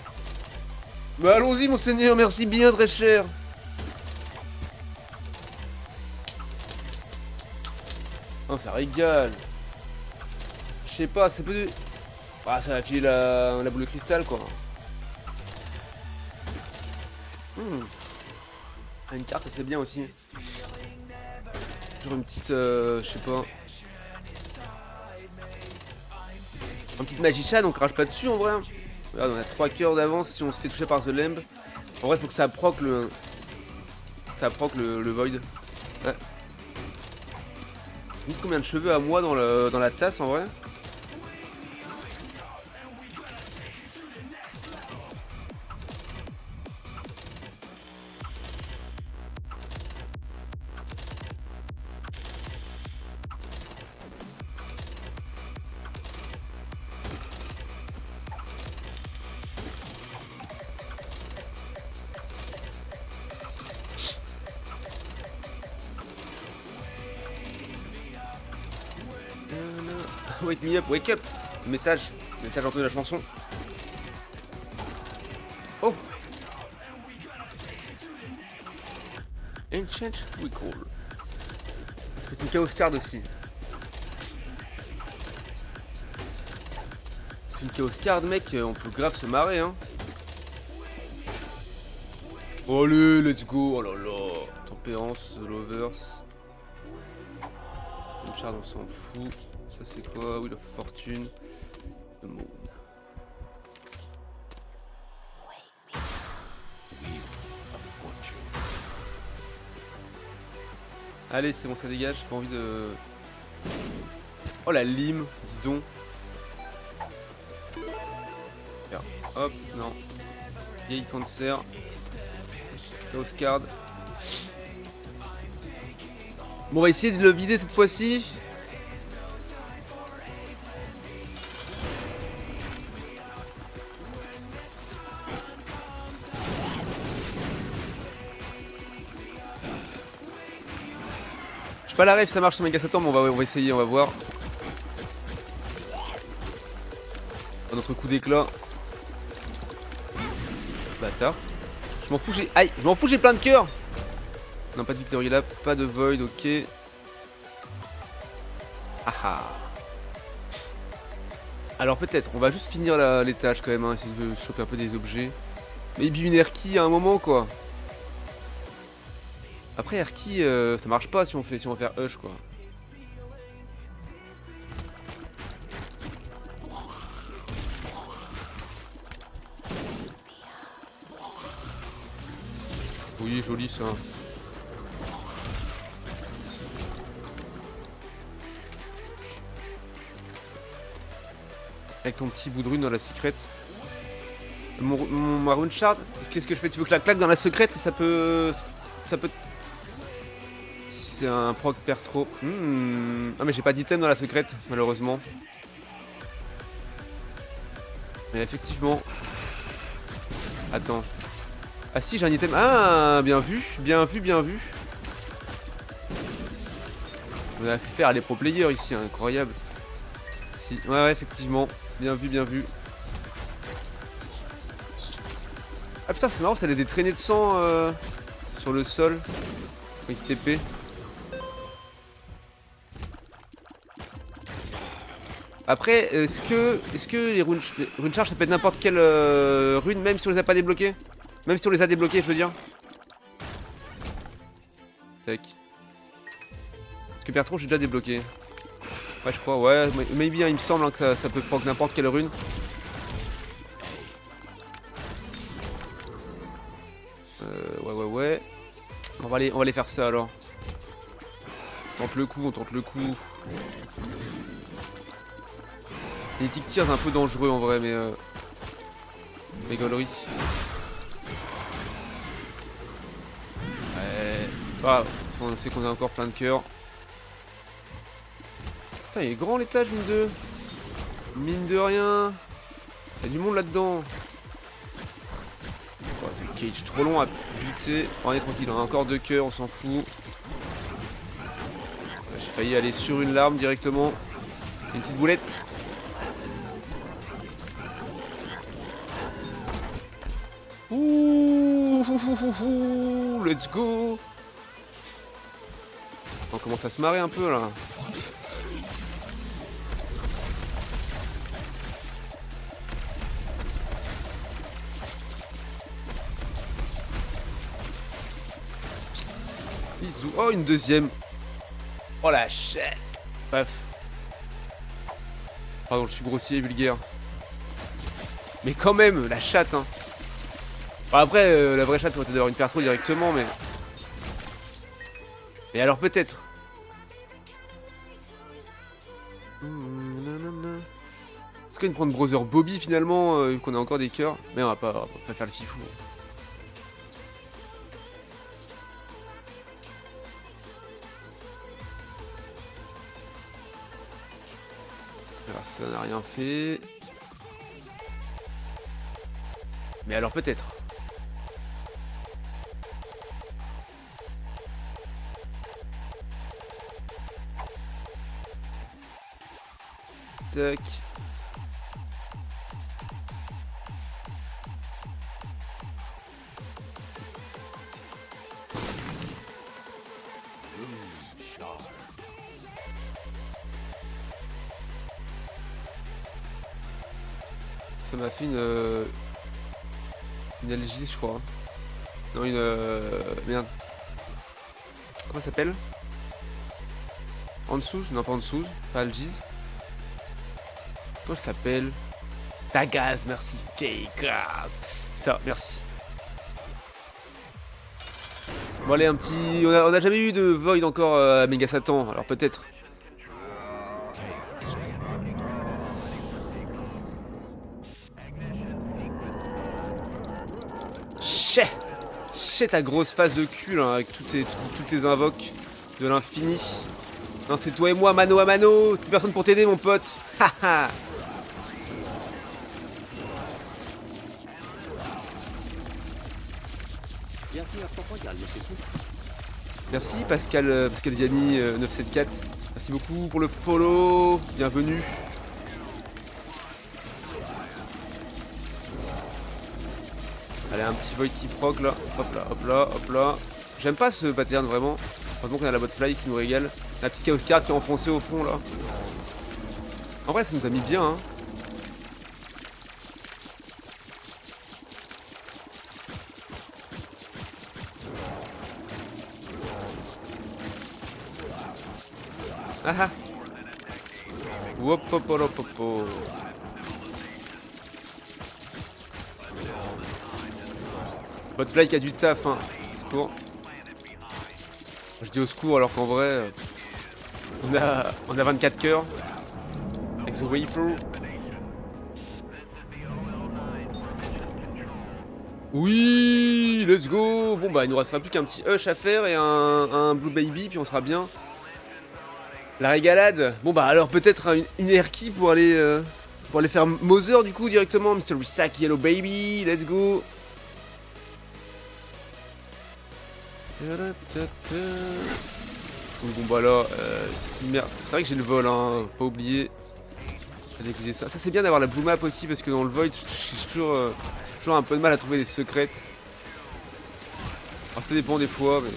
Bah allons-y monseigneur, merci bien très cher. Oh ça régale. Je sais pas, c'est peu de... Ah ça va filer la boule de cristal quoi. Une carte c'est bien aussi. Genre une petite... je sais pas... Un petit magicien, donc crache pas dessus en vrai. Regarde, on a 3 cœurs d'avance si on se fait toucher par The Lamb. En vrai, faut que ça proc le. Le Void. Ouais. Dites combien de cheveux à moi dans la tasse en vrai. Wake me up, wake up. Message entre de la chanson. Oh. Ancient Recall. C'est une Chaos Card aussi. C'est une Chaos Card mec, on peut grave se marrer hein. Allez, let's go. Oh là là. Tempérance, The Lovers. Une shard on s'en fout. Ça c'est quoi? Oui, la fortune. The Moon. Allez, c'est bon, ça dégage. J'ai pas envie de. Oh la lime, dis donc. Regarde. Hop, non. Vieille cancer. Chaos Card. Bon, on va essayer de le viser cette fois-ci. Pas la rêve, ça marche sur Megasaturn, mais on va essayer, on va voir. Notre coup d'éclat. Bâtard. Je m'en fous, j'ai. Aïe, je m'en fous, j'ai plein de cœurs. Non, pas de Victory là, pas de Void, ok. Ah ah. Alors peut-être, on va juste finir les tâches quand même, hein, essayer de choper un peu des objets. Mais une Erki à un moment quoi. Après Erki, ça marche pas si on va faire Hush quoi. Oui, joli ça. Avec ton petit bout de rune dans la secrète. Ma rune shard, qu'est-ce que je fais? Tu veux que je la claque dans la secrète? Ça peut... C'est un proc perd trop. Ah mais j'ai pas d'item dans la secrète, malheureusement. Mais effectivement. Attends. Ah si, j'ai un item. Ah, bien vu, bien vu, bien vu. On a fait faire les pro players ici, hein, incroyable. Si, ouais, effectivement. Bien vu, bien vu. Ah putain, c'est marrant, ça allait des traînées de sang sur le sol. Quand il se TP. Après, est-ce que les rune charge ça peut être n'importe quelle rune même si on les a pas débloquées? Même si on les a débloqués, je veux dire. Tac. Parce que Bertrand, j'ai déjà débloqué. Ouais, je crois, ouais. Maybe, hein, il me semble hein, que ça peut prendre n'importe quelle rune. Ouais. On va aller faire ça alors. On tente le coup, Les tick tirs, c'est un peu dangereux en vrai, mais mes gauleries. Ouais. Ah, on sait qu'on a encore plein de cœurs. Putain, il est grand l'étage, mine de rien. Il y a du monde là-dedans. Oh, c'est le cage trop long à buter. On est tranquille, on a encore 2 cœurs, on s'en fout. J'ai failli aller sur une larme directement. Une petite boulette. Ouh, let's go. On commence à se marrer un peu là. Bisous. Oh, une deuxième. Oh la chatte. Bref. Pardon, je suis grossier et vulgaire. Mais quand même, la chatte, hein. Enfin, après, la vraie chatte, ça aurait été d'avoir une pertro directement, mais... Et alors peut-être. Est-ce qu'on va prendre Brother Bobby finalement, vu qu'on a encore des cœurs? Mais on va pas faire le fifou. Alors, ça n'a rien fait. Mais alors peut-être. Tac. Ça m'a fait une LG, je crois. Non, merde. Comment ça s'appelle? En dessous? Non, pas en dessous. Pas Algiz. Comment ça s'appelle? Tagaz, merci. Tagaz. Ça, merci. Bon, allez, un petit. On a jamais eu de Void encore à Mega Satan, alors peut-être. Chais ta grosse face de cul là, avec toutes tes invoques de l'infini. Non, c'est toi et moi, mano à mano. Plus personne pour t'aider, mon pote. Haha. Merci Pascal Diani 974. Merci beaucoup pour le follow. Bienvenue. Allez, un petit void qui proc là. Hop là. J'aime pas ce pattern vraiment. Heureusement qu'on a la botfly qui nous régale. La petite chaos card qui est enfoncée au fond là. En vrai, ça nous a mis bien, hein. Ah ah. Hop. Botfly qui a du taf, hein. Au secours. Je dis au secours alors qu'en vrai, on a 24 cœurs. Avec The Wafer. Oui, let's go. Bon bah il nous restera plus qu'un petit Hush à faire et un Blue Baby, puis on sera bien. La régalade. Bon bah alors peut-être une air key pour aller faire Mother du coup directement. Mystery Sack Yellow Baby, let's go. Bon bah là, merde. C'est vrai que j'ai le vol, hein, pas oublier. Ça c'est bien d'avoir la blue map aussi parce que dans le void, j'ai toujours un peu de mal à trouver des secrètes. Alors ça dépend des fois, mais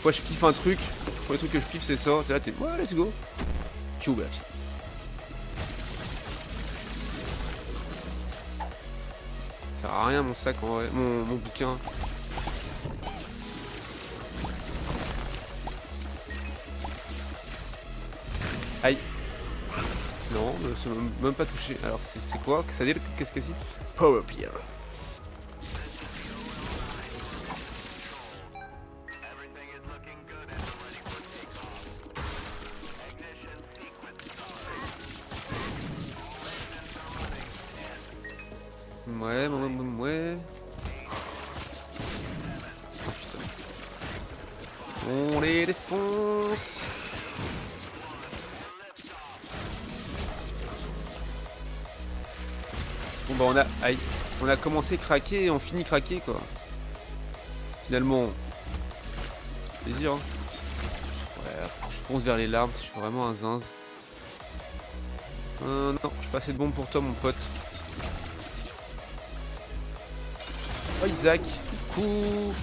fois je kiffe un truc. Le premier truc que je kiffe c'est ça. T'es là, t'es ouais, let's go. Tchou, sert à rien mon sac en vrai, mon bouquin. Aïe. Non, ça m'a même pas touché. Alors c'est quoi? Qu'est-ce que c'est? Power Peer. Ouais. Oh putain. On les défonce. Bon bah on a commencé craquer et on finit craquer quoi. Finalement. Plaisir hein. Ouais, je fonce vers les larmes, je suis vraiment un zinz. Non, je suis pas assez de bombe pour toi mon pote. Oh Isaac, coup.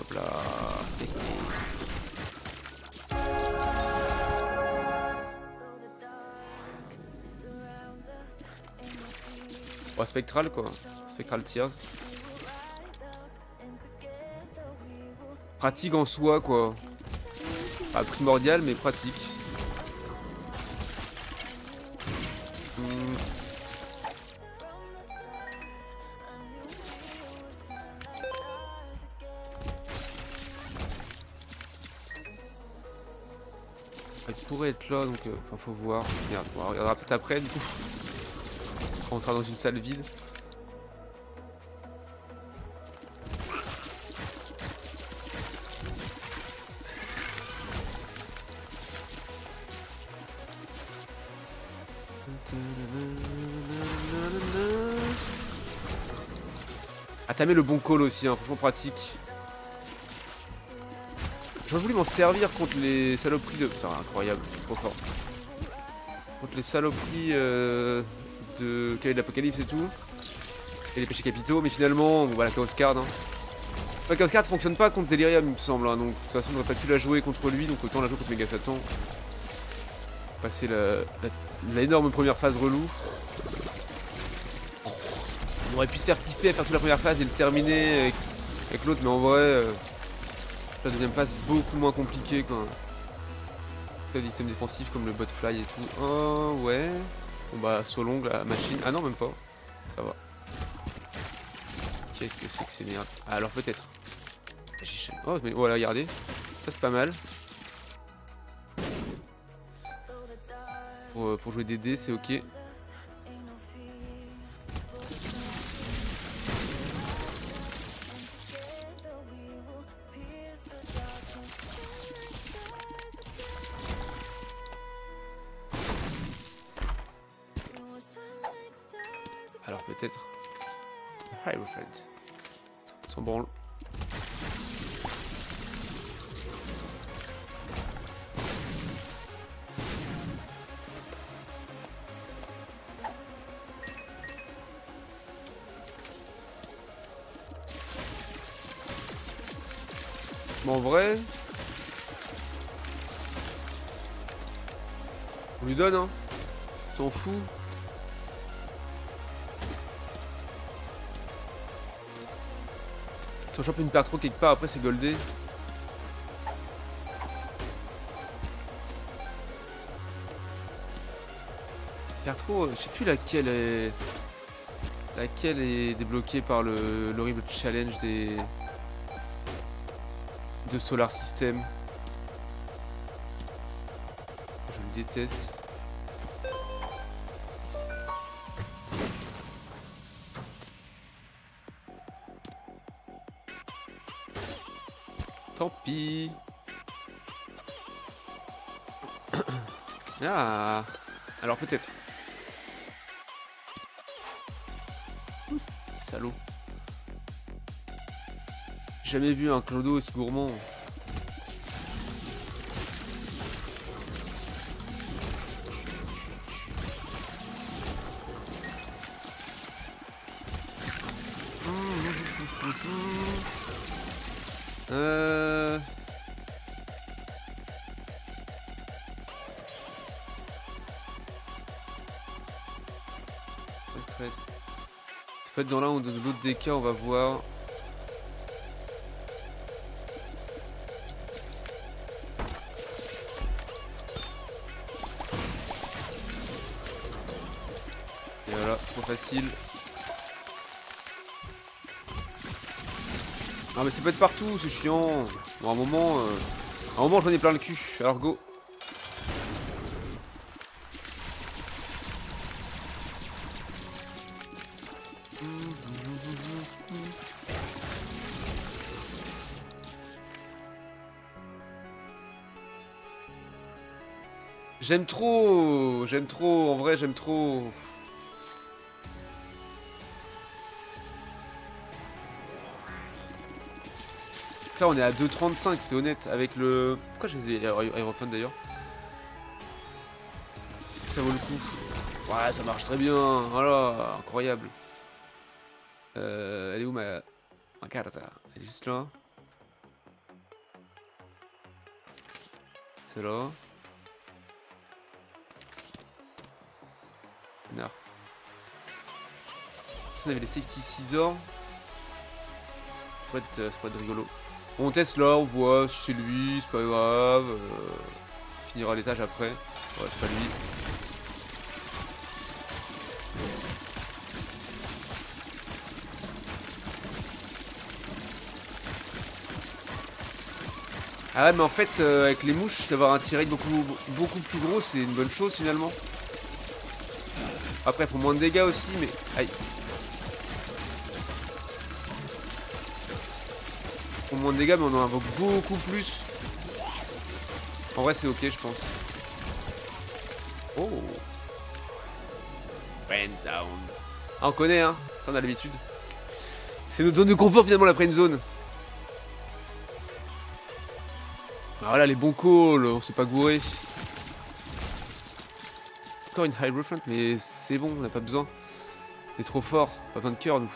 Hop là. Oh, spectral quoi. Spectral Tears. Pratique en soi quoi. Pas primordial mais pratique. Il pourrait être là donc faut voir. Merde, on regardera peut-être après du coup. Quand on sera dans une salle vide. Ah t'as mis le bon call aussi, hein, franchement pratique. J'aurais voulu m'en servir contre les saloperies de... Putain incroyable, trop fort. Contre les saloperies de Cavalier de l'Apocalypse et tout. Et les péchés capitaux, mais finalement, bon, voilà, Chaos Card. Hein. La Chaos Card fonctionne pas contre Delirium il me semble, hein, donc de toute façon on n'aurait pas pu la jouer contre lui, donc autant la jouer contre Mega Satan. Passer l'énorme première phase relou. On aurait pu se faire kiffer à faire toute la première phase et le terminer avec l'autre, mais en vrai, la deuxième phase beaucoup moins compliquée quoi. Des systèmes défensifs comme le botfly et tout. Oh ouais. Bon bah Solong la machine. Ah non même pas. Ça va. Qu'est-ce que c'est que ces merdes? Ah, alors peut-être. Oh mais voilà regardez. Ça c'est pas mal. Pour jouer des dés c'est ok. Alors peut-être Hierophant. Sans branle. Bon en vrai on lui donne hein. S'en fout. Si on chope une paire trop quelque part, après c'est goldé. Paire trop, je sais plus laquelle est débloquée par l'horrible challenge de Solar System. Je le déteste. Tant pis. Ah. Alors peut-être. Salaud. Jamais vu un clodo aussi gourmand. 13. Ça peut être dans l'un ou dans l'autre des cas, on va voir. Et voilà, trop facile. Ah mais ça peut être partout, c'est chiant. Bon, à un moment j'en ai plein le cul. Alors go. J'aime trop, en vrai j'aime trop. Ça on est à 2,35, c'est honnête, avec le... Pourquoi je les ai Aerofun d'ailleurs? Ça vaut le coup. Ouais, ça marche très bien, voilà, incroyable. Elle est où ma carte? Elle est juste là. C'est là. Non. Ça, on avait les safety scissors. Ça pourrait être rigolo. On teste là, on voit si c'est lui, c'est pas grave. On finira l'étage après. Ouais, c'est pas lui. Ah ouais, mais en fait, avec les mouches, d'avoir un tirade beaucoup plus gros, c'est une bonne chose finalement. Après, il faut moins de dégâts aussi, mais... Aïe. Faut moins de dégâts, mais on en invoque beaucoup plus. En vrai, c'est ok, je pense. Oh. Friendzone. Ah, on connaît, hein. Ça, on a l'habitude. C'est notre zone de confort, finalement, la friendzone. Ah, voilà, les bons calls, on s'est pas gouré. Encore une high front, mais c'est bon, on n'a pas besoin. On est trop fort, pas besoin de cœur, nous.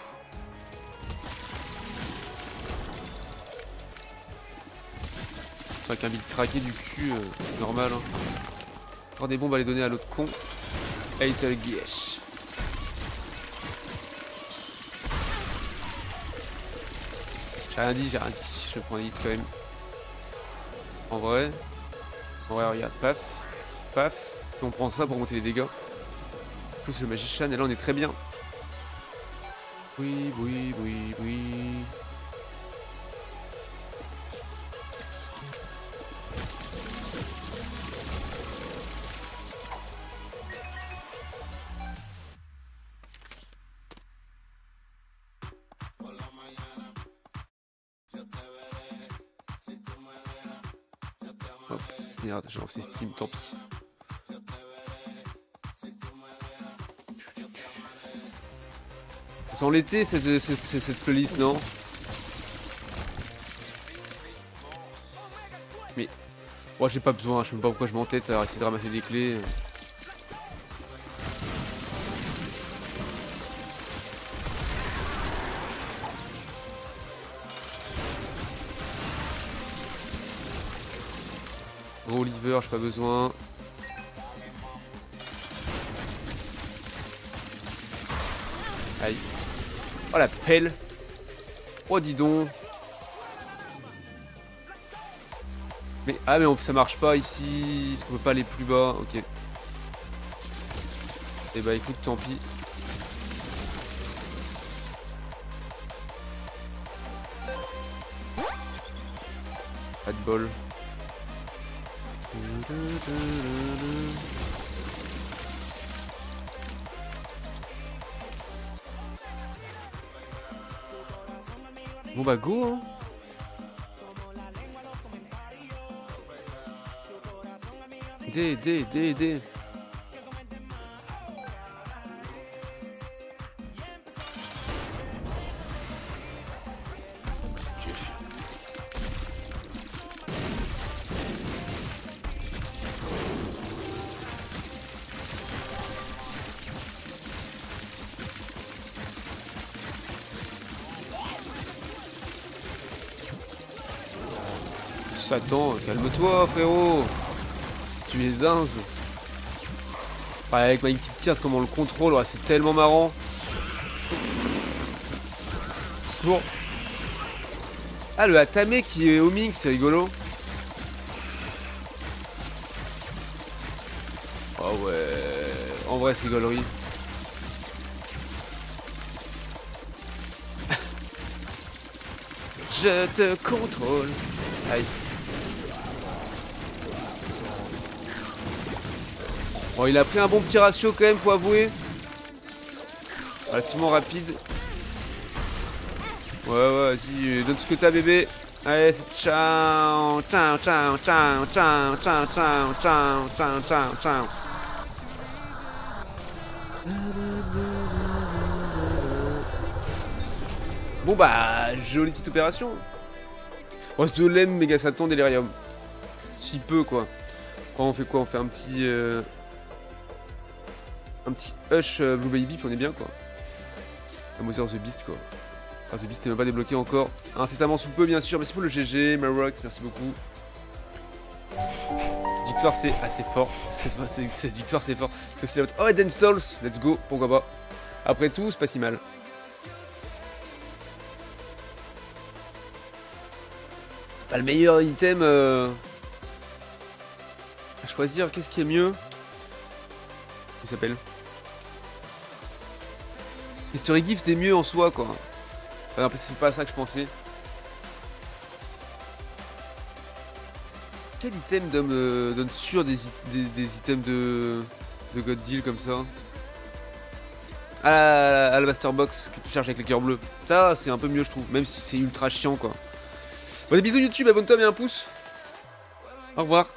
Avec un build craqué du cul, normal. Hein. Encore des bombes à les donner à l'autre con. Eitel Giesh. J'ai rien dit. Je prends des hits quand même. En vrai, regarde, paf, paf. Puis on prend ça pour monter les dégâts. Plus le Magician, et là on est très bien. Oui. Hop, merde, j'ai lancé Steam, tant pis. Ça sent l'été cette playlist, non? Mais... Oh, j'ai pas besoin, je sais même pas pourquoi je m'entête à essayer de ramasser des clés. Gros Oliver, j'ai pas besoin. Aïe. Oh la pelle. Oh dis donc. Mais ah mais ça marche pas ici. Est-ce qu'on peut pas aller plus bas? Ok. Et bah écoute, tant pis. Pas de bol. Bon bah go hein. D. Satan, calme-toi frérot. Tu es zinz. Ouais, avec ma petite tire, comment on le contrôle, ouais, c'est tellement marrant. Secours. Ah, le Atame qui est homing, c'est rigolo. Oh ouais. En vrai, c'est gaulerie. Je te contrôle. Aïe. Bon, il a pris un bon petit ratio quand même, faut avouer. Relativement rapide. Ouais, vas-y, donne ce que t'as, bébé. Allez, c'est ciao. Ciao, ciao, ciao, ciao, ciao, ciao, ciao, ciao, ciao, ciao. Bon bah, jolie petite opération. Oh, The Lem, Méga Satan, Delirium. Si peu, quoi. Quand on fait quoi? On fait un petit Hush Blue Baby, puis on est bien, quoi. La Mother The Beast, quoi. Ah, The Beast n'est même pas débloqué encore. Incessamment sous peu, bien sûr. Merci pour le GG, Marox, merci beaucoup. Cette victoire, c'est assez fort. Cette victoire, c'est fort. C'est aussi la haute. Oh, Eden Souls, let's go, pourquoi pas. Après tout, c'est pas si mal. Pas le meilleur item à choisir, qu'est-ce qui est mieux? Il s'appelle History Gift est mieux en soi, quoi. Enfin, c'est pas ça que je pensais. Quel item donne sûr des items de God Deal comme ça? Ah, la Master Box que tu charges avec les cœurs bleus. Ça, c'est un peu mieux, je trouve, même si c'est ultra chiant, quoi. Bon, des bisous YouTube, abonne-toi, mets un pouce. Au revoir.